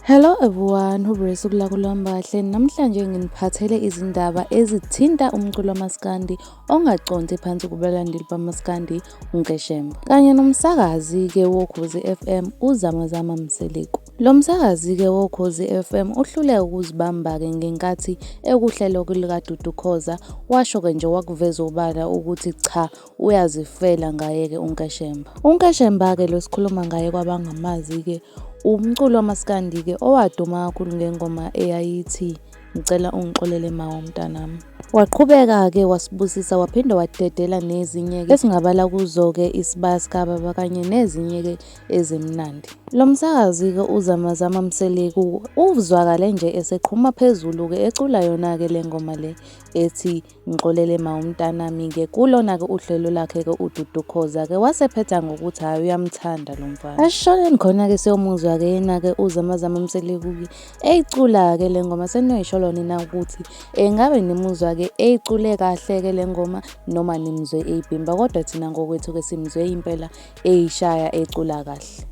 Hello everyone, uBresu kulakulambahle. Namhlanje nginiphathele izindaba ezithinta umculo wamaskandi ongaconsi phansi kubalandeli bamaskandi uNkeshemba. Kanye nomsakazi-ke woKhozi FM uZamazama Mseliku. Lo msakazi-ke woKhozi FM uhluleke ukuzibamba-ke ngenkathi ekuhlelo likaDudu Khoza washo-ke nje wakuveza obala ukuthi cha uyazifela ngaye-ke uNkeshemba. uNkeshemba-ke lo sikhuluma ngaye kwabangamazi-ke umculo wamaskandi-ke owaduma kakhulu ngengoma eyayithi ngicela ungixolele mawa mntanami. Waqhubeka-ke wasibusisa waphinde wadedela nezinye-ke esingabala kuzo-ke Isibaya Sikababa kanye nezinye-ke ezimnandi. Lo msakazi-ke uZamazama Mseliku uzwakale nje eseqhuma phezulu-ke ecula yona-ke le ngoma le ethi ngixolele mawa mntanami-ke kulona-ke uhlelo lakhe-ke uDudu Khoza-ke wasephetha ngokuthi hhayi uyamthanda lo mfana. Asishoneni khona-ke siyomuzwa-ke yena-ke uZamazama Mseliku-ke eyicula-ke le ngoma senoyisho nina ukuthi engabe nimuzwa-ke eyicule kahle-ke le ngoma noma nimzwe eyibhimba, kodwa thina ngokwethu-ke simzwe impela eyishaya ecula kahle.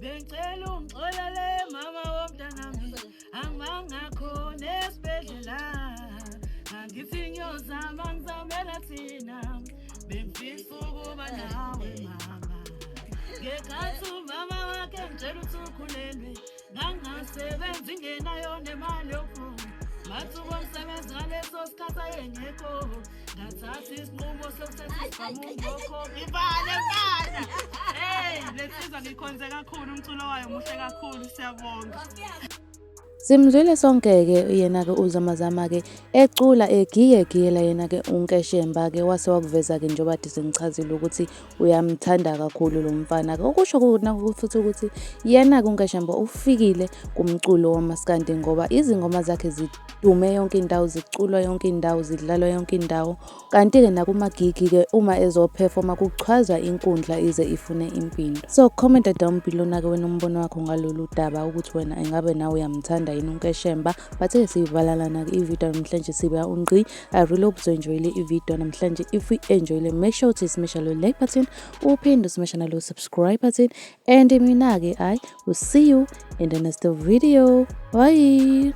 Bengicela ungixolele mama womntanami, angibanga khona esibhedlela, angifinyozama ngizamela thina, bengifisa ukuba nawe mama. Ngekhathi umama wakhe ngitshela ukuthi ukhulelwe, ngangasebenzi ngenayo nemali yokuphuma, ngathi ubomsebenzi ngaleso sikhathi ayengekho, ngathatha isinqumo sokuthatha isigamungokho ngibale mfana. Hey, lensizwa ngikhonze kakhulu, umculo wayo muhle kakhulu, siyabonga. Simzwile sonke-ke yena-ke uZamazama-ke ecula egiyegiyela yena-ke uNkeshemba-ke wase wakuveza-ke njengoba kade sengichazile ukuthi uyamthanda kakhulu lo mfana-ke. Okusho kona futhi ukuthi yena-ke uNkeshemba ufikile kumculo wamaskandi ngoba izingoma zakhe zidume yonke indawo, ziculwa yonke indawo, zidlalwa yonke indawo. Kanti-ke nakumagigi-ke uma ezophefoma kuchazwa inkundla ize ifune impindo. So comment down below na-ke wena umbono wakho ngalolu daba ukuthi wena engabe nawe uyamthanda yini uNkeshemba. Bathe siyivalalana-ke ivideo namhlanje siba ungqi. I really hope you enjoyed ivideo namhlanje. If you enjoyed, make sure to smash the like button, uphinde smash the subscribe button, and mina-ke I will see you in the next video. Bye.